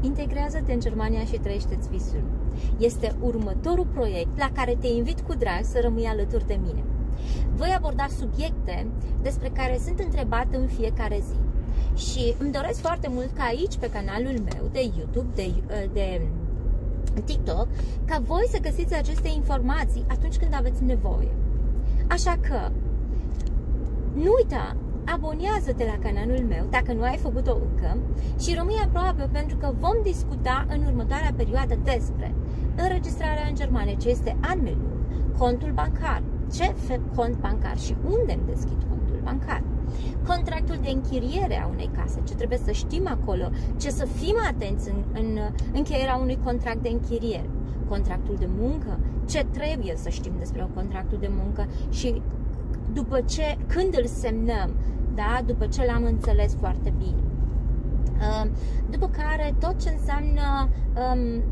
Integrează-te în Germania și trăiește-ți visul. Este următorul proiect la care te invit cu drag să rămâi alături de mine. Voi aborda subiecte despre care sunt întrebat în fiecare zi. Și îmi doresc foarte mult ca aici, pe canalul meu de YouTube, de TikTok, ca voi să găsiți aceste informații atunci când aveți nevoie. Așa că, nu uita, abonează-te la canalul meu dacă nu ai făcut-o încă și rămâi aproape, pentru că vom discuta în următoarea perioadă despre înregistrarea în Germania, ce este Anmeldung, contul bancar, ce cont bancar și unde îmi deschid contul bancar, contractul de închiriere a unei case, ce trebuie să știm acolo, ce să fim atenți în încheierea unui contract de închiriere, contractul de muncă, ce trebuie să știm despre contractul de muncă și după ce, când îl semnăm, da? După ce l-am înțeles foarte bine. După care tot ce înseamnă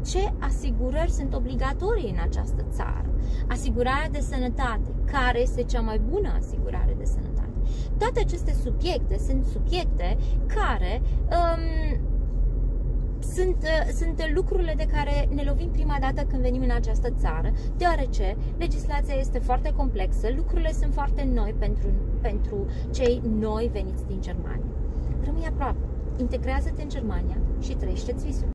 ce asigurări sunt obligatorii în această țară, asigurarea de sănătate, care este cea mai bună asigurare de sănătate. Toate aceste subiecte sunt subiecte care sunt lucrurile de care ne lovim prima dată când venim în această țară, deoarece legislația este foarte complexă, lucrurile sunt foarte noi pentru cei noi veniți din Germania. Rămâi aproape, integrează-te în Germania și trăiește-ți visul.